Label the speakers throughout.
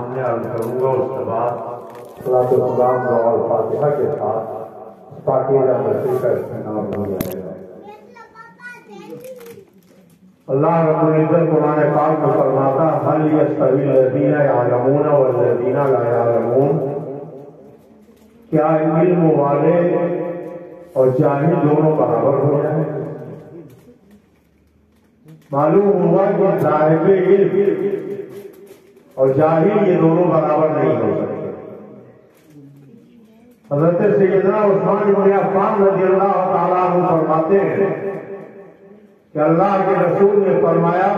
Speaker 1: میں عرض کروں گا، اس کے بعد صلاۃ و سلام دعا الفاتحہ کے ساتھ پاکیزہ مسجد کا اختتام ہو جائے گا۔ اللہ رب العزت قرآن پاک میں فرماتا هل يستوي الذین یعلمون والذین لا یعلمون، کیا علم والے اور جاہل دونوں برابر ہو جائیں؟ معلوم ہوا کہ صاحب علم اور جاہل یہ دونوں برابر نہیں ہو سکتے۔ حضرت سیدنا عثمان بن عفان رضی اللہ تعالیٰ عنہ فرماتے ہیں کہ اللہ کے رسول نے فرمایا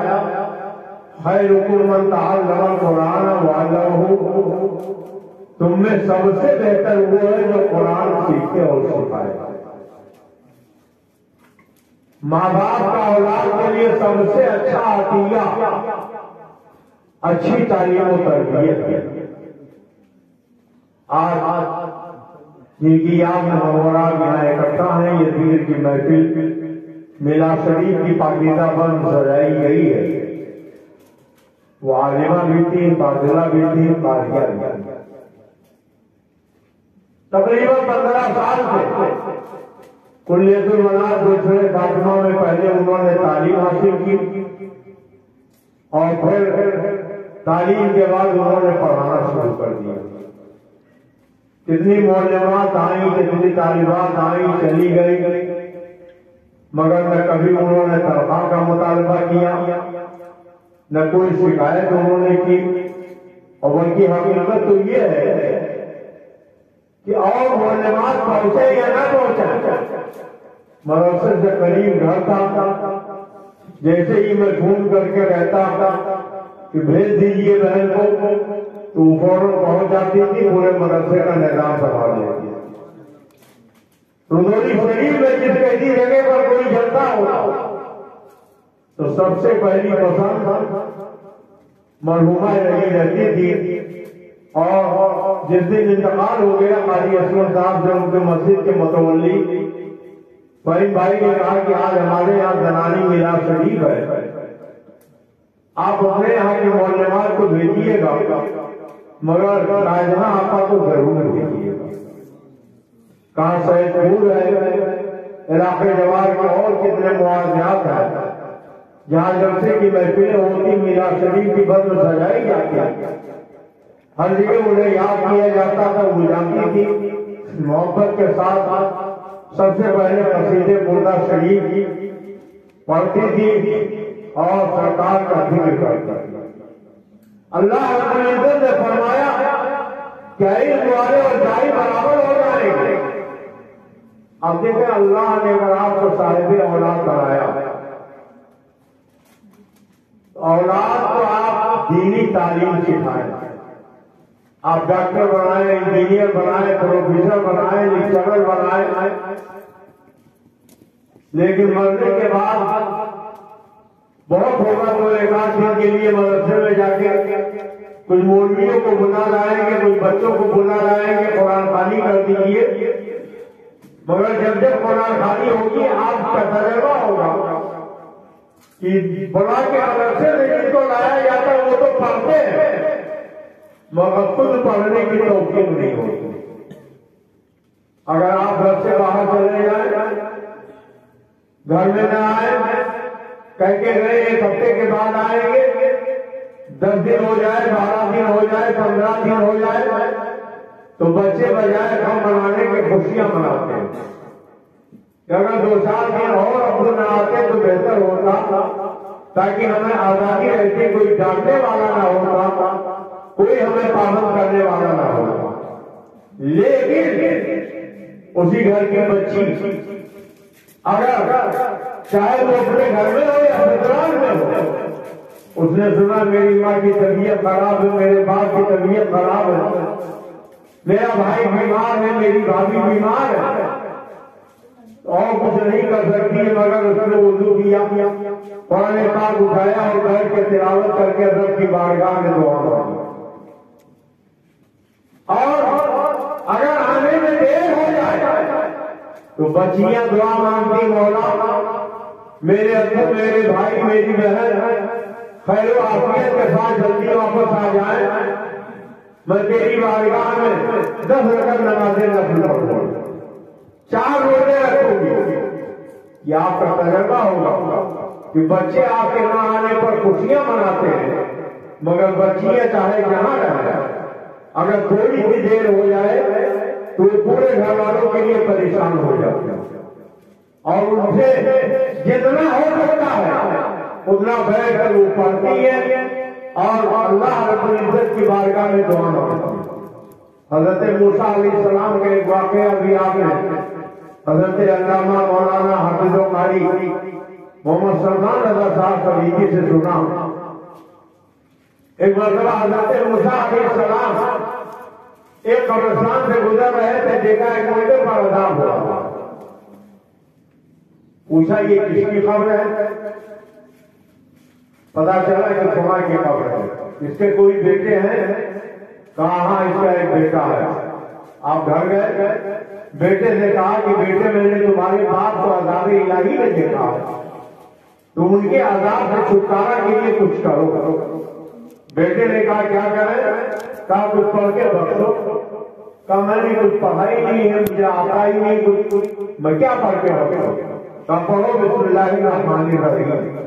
Speaker 1: خیرکم من تعلم القرآن وعلمہ، تم میں سب سے بہتر وہ ہے جو قرآن سیکھے اور سکھائے۔ ماں باپ کا اولاد کے لیے سب سے اچھا عطیہ اچھی تعلیم و تربیت ہے۔ آج جن کی یاد محرمات یہاں اکٹھا ہیں، یہ ذکر کی محفل میلا شریف کی پاکیزہ بند سجائی گئی ہے۔ وہ عالمہ بھی تھی، فاضلہ بھی تھی، قاریہ بھی تھی۔ تقریباً 15 سال سے کلیت المنار دوسرے فاطمہ میں پہلے انہوں نے تعلیم حاصل کی اور پھر تعلیم کے بعد انہوں نے پڑھانا شروع کر دیا۔ کتنی معلمات آئیں، کتنی طالبات آئیں، چلی گئی، مگر نہ کبھی انہوں نے تنخواہ کا مطالبہ کیا، نہ کوئی شکایت انہوں نے کی، اور بلکہ حقیقت تو یہ ہے کہ اور معلمات پہنچے یا نہ پہنچے، مدرسے سے قریب گھر تھا، جیسے ہی میں فون کر کے کہتا کہ بھیج دیجیے بہن کو، تو فوراً پہنچ جاتی تھی، پورے مدرسے کا نظام سنبھال لیتی۔ رضوری شریف میں جس کسی جگہ پر کوئی جلسہ ہوتا تو سب سے پہلی پسند مرحومہ رہی رہتی تھی، اور جس دن انتقال ہو گیا قاضی اسمت صاحب سے ان کے مسجد کے متولی فریم بھائی نے کہا کہ آج ہمارے یہاں زنانی میلاد شریف ہے، آپ اپنے یہاں کی معلمات کو بھیجیے گا، مگر راجہاں آپا کو ضرور بھیجیے گا۔ کہاں سید پور ہے، علاقے جوار کے اور کتنے مواضعات ہیں جہاں جلسے کی محفلیں ہوتی، میلاد شریف کی بند سجائی جاتی، ہر جگہ انہیں یاد کیا جاتا تھا، وہ جانتی تھی محبت کے ساتھ سب سے پہلے قصیدے بردہ شریف پڑھتی تھی اور سرکار کا ذکر کرتی تھی۔ اللہ رب العزت نے فرمایا کہ علم والے اور جاہل برابر ہو جائیں گے۔ اب دیکھیں اللہ نے اگر آپ کو صاحب اولاد بنایا، اولاد کو آپ دینی تعلیم سکھائیں، آپ ڈاکٹر بنائیں، انجینئر بنائیں، پروفیسر بنائیں، لیکچرر بنائیں، لیکن مرنے کے بعد بہت ہوگا تو ایک آدھ دن کے لیے مدرسے میں جا کے کچھ مولویوں کو بلا لائیں گے، کچھ بچوں کو بلا لائیں گے، قرآن خوانی کر دیجیے، مگر جب جب قرآن خوانی ہوگی آپ کا تجربہ ہوگا کہ بڑا کے مدرسے میں جن کو لایا جاتا ہے وہ تو پڑھتے ہیں مگر خود پڑھنے کی توفیق نہیں ہوتی۔ اگر آپ گھر سے باہر چلے جائیں، گھر میں نہ آئے، کہہ کے گئے 1 ہفتے کے بعد آئیں گے، 10 دن ہو جائے، 12 دن ہو جائے، 15 دن ہو جائے، تو بچے بجائے غم منانے کے خوشیاں مناتے ہیں کہ اگر 2-4 دن اور اب نہ آتے تو بہتر ہوتا، تاکہ ہمیں آزادی رہتی، کوئی ڈانٹنے والا نہ ہوتا، کوئی ہمیں پابند کرنے والا نہ ہوتا۔ لیکن اسی گھر کی بچی اگر چاہے وہ اپنے گھر میں ہو یا سسرال میں ہو، اس نے سنا میری ماں کی طبیعت خراب ہے، میرے باپ کی طبیعت خراب ہے، میرا بھائی بیمار ہے، میری بھابھی بیمار ہے، اور کچھ نہیں کر سکتی ہے، مگر اس نے وضو کیا، قرآن پاک اٹھایا اور بیٹھ کے تلاوت کر کے رب کی بارگاہ میں دعا مانگی، اور اگر آنے میں دیر ہو جائے تو بچیاں دعا مانگتی، مولا میرے ابو، میرے بھائی، میری بہن خیر و عافیت کے ساتھ جلدی واپس آ جائیں، میں تیری بارگاہ میں 10 رکعت نمازیں نفل پڑھوں، 4 روزے رکھوں گی. یہ آپ کا تجربہ ہوگا کہ بچے آپ کے نہ آنے پر خوشیاں مناتے ہیں، مگر بچیاں چاہے جہاں رہیں، اگر تھوڑی سی دیر ہو جائے تو وہ پورے گھر والوں کے لیے پریشان ہو جاتے ہیں، اور ان سے جتنا ہو سکتا ہے اتنا بیٹھ کر وہ پڑھتی ہے اور اللہ رب العزت کی بارگاہ میں دعا مانگتی ہے. حضرت موسیٰ علیہ السلام کا ایک واقعہ بھی آپ نے حضرت علامہ مولانا حافظ و قاری محمد سلمان رضا صاحب صدیقی سے سنا. ایک مرتبہ حضرت موسیٰ علیہ السلام ایک قبرستان سے گزر رہے تھے، دیکھا ایک موٹے پر عذاب ہوا. پوچھا یہ کس کی خبر ہے؟ پتا چلا کہ سمار کی خبر ہے. اس کے کوئی بیٹے ہیں؟ کہاں اس کا ایک بیٹا ہے. آپ گھر گئے، بیٹے نے کہا کہ بیٹے میں نے تمہارے باپ کو عذاب الہی میں دیکھا، تم ان کے عذاب سے چھٹکارا کے لیے کچھ کرو. بیٹے نے کہا کیا کریں؟ کہا کچھ پڑھ کے بخشو. کہا میں نے کچھ پڑھائی نہیں ہے، مجھے آتا ہی نہیں کچھ، میں کیا پڑھ کے بخشو؟ کہا پڑھو بسم اللہ الرحمن الرحیم،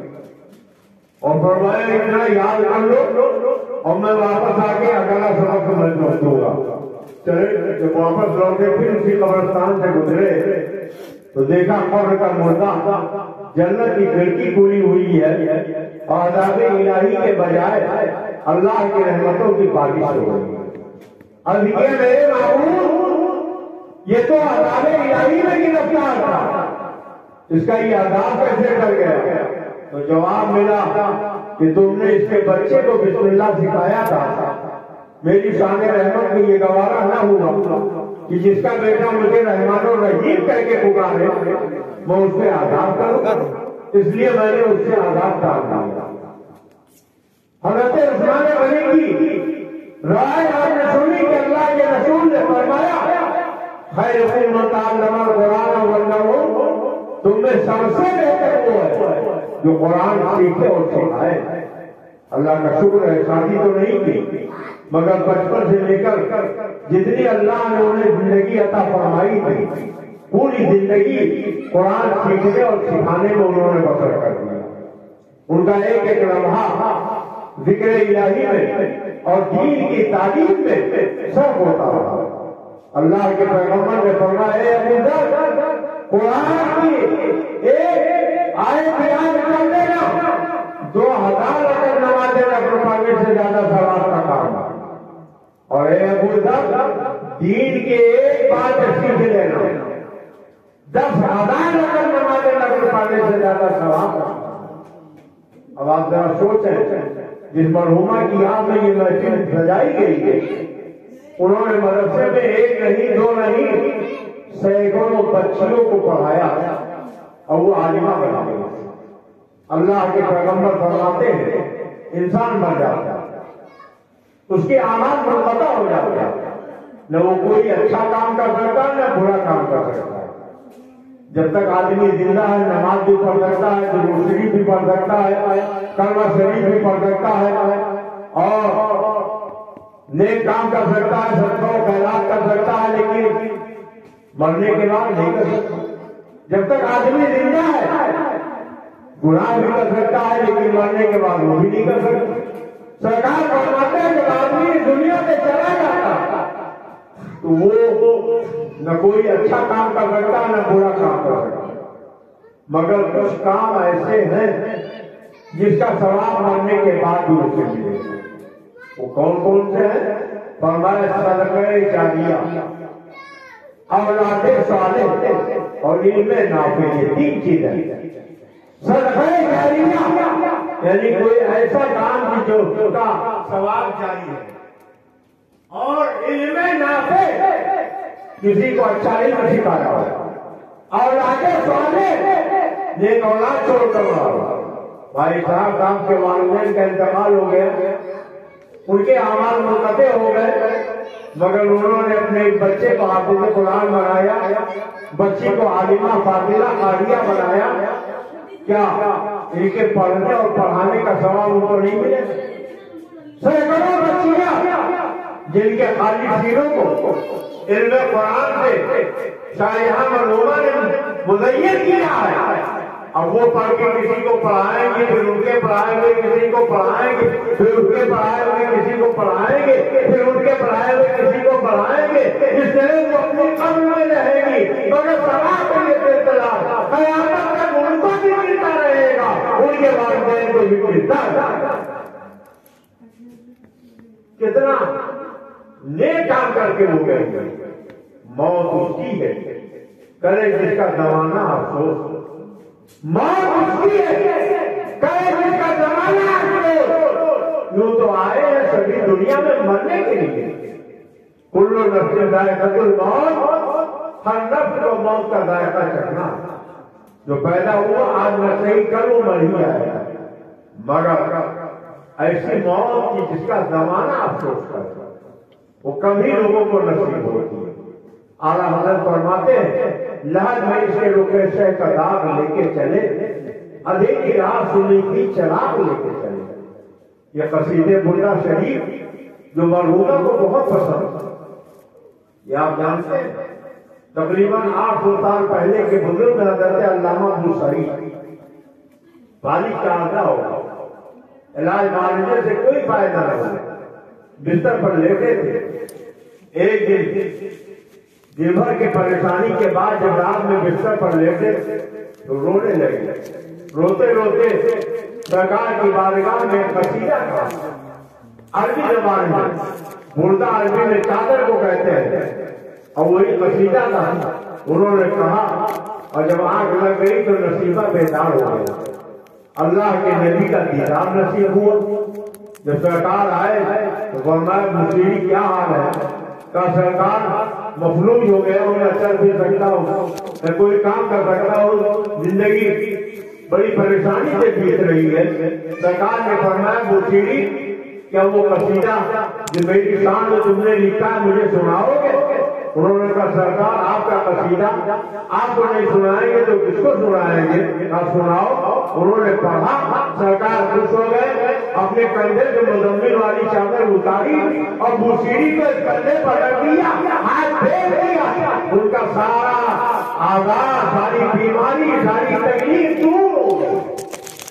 Speaker 1: اور فرمایا اتنا یاد کر لو اور میں واپس آ کے اگلا سبق میں دوں گا. چلے جب واپس لوٹے پھر اسی قبرستان سے گزرے تو دیکھا قبر کا مردہ جنت کی کھڑکی کھلی ہوئی ہے اور عذاب الہی کے بجائے اللہ کی رحمتوں کی بارش ہو رہی ہے. اب یہ میرے معبود، یہ تو عذاب الہی میں گرفتار تھا، اس کا یہ عذاب کیسے ڈر گیا؟ تو جواب ملا کہ تم نے اس کے بچے کو بسم اللہ سکھایا تھا. میری شان رحمت میں یہ گوارا نہ ہوا کہ جس کا بیٹا مجھے رحمان الرحیم کہہ کے پکارے میں اس سے عذاب کروں، اس لیے میں نے اس سے عذاب ڈال دیا. حضرت عثمان غنی کی رائے آپ نے سنی کہ اللہ کے رسول نے فرمایا خیر من تعلم القرآن وعلمہ، تم میں سب سے بہتر وہ ہے جو قرآن سیکھے اور سکھائے. اللہ کا شکر ہے شادی تو نہیں کی، مگر بچپن سے لے کر جتنی اللہ نے انہیں زندگی عطا فرمائی تھی پوری زندگی قرآن سیکھنے اور سکھانے میں انہوں نے بسر کر دیا. ان کا ایک ایک لمحہ ذکر الہی میں اور دین کی تعلیم میں سب ہوتا رہا. اللہ کے پیغمبر نے فرمایا اے ابو ذر، قرآن کی ایک آیت بیان کر دینا 2000 اگر نمازیں نفل پڑھنے سے زیادہ ثواب کا کام ہے. اور اے ابو ذر، دین کے ایک بات سیکھ لینا 10,000 اگر نمازیں نفل پڑھنے سے زیادہ ثواب کا. اب آپ ذرا سوچیں، جس مرحومہ کی یاد میں یہ محفل سجائی گئی ہے، انہوں نے مدرسے میں ایک نہیں دو نہیں سینکڑوں بچیوں کو پڑھایا اور وہ عالمہ بنا گئی. اللہ کے پیغمبر فرماتے ہیں انسان مر جاتا ہے، اس کے اعمال منقطع ہو جاتے ہیں، نہ وہ کوئی اچھا کام کر سکتا ہے نہ برا کام کر سکتا ہے. جب تک آدمی زندہ ہے نماز بھی پڑھ سکتا ہے، درود شریف بھی پڑھ سکتا ہے، کلمہ شریف بھی پڑھ سکتا ہے اور نیک کام کر سکتا ہے، صدقہ و خیرات کر سکتا ہے، لیکن مرنے کے بعد نہیں کر سکتا. جب تک آدمی زندہ ہے گناہ بھی کر سکتا ہے لیکن مرنے کے بعد وہ بھی نہیں کر سکتا. سرکار فرماتے ہیں جب آدمی دنیا سے چلا جاتا تو وہ نہ کوئی اچھا کام کر سکتا نہ برا کام کر سکتا، مگر کچھ کام ایسے ہیں جس کا ثواب مرنے کے بعد بھی اسے ملے. وہ کون کون سے ہیں؟ فرمایا صدقہ جاریہ، اولاد صالح اور علم نافع. یہ 3 چیزیں. صدقہ جاریہ یعنی کوئی ایسا کام جو کا ثواب جاری ہے، اور علم نافع کسی کو اچھا علم سکھایا ہو، اولاد صالح نیک اولاد چھوڑ کر رہا. بھائی صاحب آپ کے والدین کا انتقال ہو گیا، ان کے اعمال منقطع ہو گئے، مگر انہوں نے اپنے بچے کو حافظ قرآن بنایا، بچی کو عالمہ فاضلہ قاریہ بنایا. کیا ان کے پڑھنے اور پڑھانے کا ثواب ان کو نہیں ملے؟ سینکڑوں بچیاں جن کے خالی سینوں کو علم قرآن سے شاہجہاں مرحومہ نے مزین کیا ہے، اب وہ پڑھ کے کسی کو پڑھائیں گے، پھر ان کے پڑھائے ہوئے کسی کو پڑھائیں گے، پھر ان کے پڑھائے ہوئے کسی کو پڑھائیں گے، پھر ان کے پڑھائے ہوئے کسی کو پڑھائیں گے، اس طرح وہ اپنی قبر میں رہے گی، مگر سماج کو یہ اطلاع قیامت تک ان کو بھی ملتا رہے گا، ان کے والدین کو بھی ملتا ہے۔ کتنا نیک کام کر کے وہ گئے، موت اس کی ہے، کرے جس کا زمانہ افسوس، موت اس کی ہے، کرے جس کا زمانہ افسوس۔ یوں تو آئے ہیں سبھی دنیا میں مرنے کے لیے، کل نفس ذائقۃ الموت، ہر نفس کو موت کا ذائقہ چکھنا، جو پیدا ہوا آج نہ صحیح کل وہ مر ہی آئے گا، مگر ایسی موت کی جس کا زمانہ افسوس کرتا وہ کبھی لوگوں کو نصیب ہوتی ہے۔ اعلیٰ حضرت فرماتے ہیں لحد میں اس کے رکے شہ کا داغ لے کے چلے، اندھیری رات سنی کی چراغ لے کے چلے۔ یہ قصیدے بردہ شریف جو مرحومہ کو بہت پسند، یہ آپ جانتے ہیں تقریباً 800 سال پہلے کے بزرگ حضرت علامہ بوسری والی کا آگاہ ہوگا، علاج معالجے سے کوئی فائدہ نہ ہوا، بستر پر لیٹے تھے، ایک دن دن بھر کی پریشانی کے بعد جب رات میں بستر پر لیٹے تو رونے لگے، روتے روتے سرکار کی بارگاہ میں قصیدہ تھا، عربی زبان میں، مردہ عربی میں چادر کو کہتے ہیں، اور وہی قصیدہ تھا۔ انہوں نے کہا اور جب آنکھ لگ گئی تو نصیبہ بیدار ہو گیا، اللہ کے نبی کا دیدار نصیب ہوا۔ جب سرکار آئے تو فرمایا مصیری کیا حال ہے؟ کہا سرکار مفلوج ہو گیا ہوں، نہ چل پھر سکتا ہوں، نہ کوئی کام کر سکتا ہوں، زندگی بڑی پریشانی سے بیت رہی ہے۔ سرکار نے فرمایا مصیری کیا وہ قصیدہ جو میری شان میں تم نے لکھا ہے مجھے سناؤ گے؟ انہوں نے کہا سرکار آپ کا قصیدہ آپ کو نہیں سنائیں گے تو کس کو سنائیں گے، آپ سناؤ۔ انہوں نے پڑھا، سرکار خوش ہو گئے، اپنے کندھے سے مزمل والی چادر اتاری اور بوسیری کو اس کندھے پر رکھ دیا، ہاتھ پھیر دیا، ان کا سارا آزار، ساری بیماری، ساری تکلیف دور ہو گئی،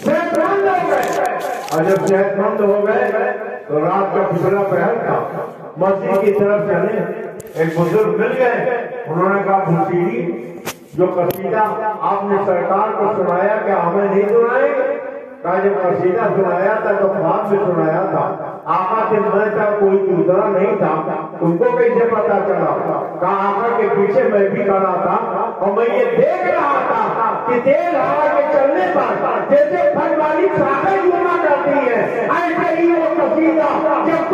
Speaker 1: صحت مند ہو گئے۔ اور جب صحت مند ہو گئے تو رات کا پچھلا پہر تھا، مسجد کی طرف چلے، ایک بزرگ مل گئے، انہوں نے کہا بوسیری جو قصیدہ آپ نے سرکار کو سنایا کیا ہمیں نہیں سنائیں گے؟ کہا جب قصیدہ سنایا تھا تو خواب میں سنایا تھا، آقا سے میں تھا کوئی دوسرا نہیں تھا، تم کو کیسے پتا چلا؟ کہا آقا کے پیچھے میں بھی کھڑا تھا اور میں یہ دیکھ رہا تھا کہ تیز ہوا کے چلنے پر جیسے پھل والی شاخیں گھوما کرتی ہے، ایسے ہی وہ قصیدہ جب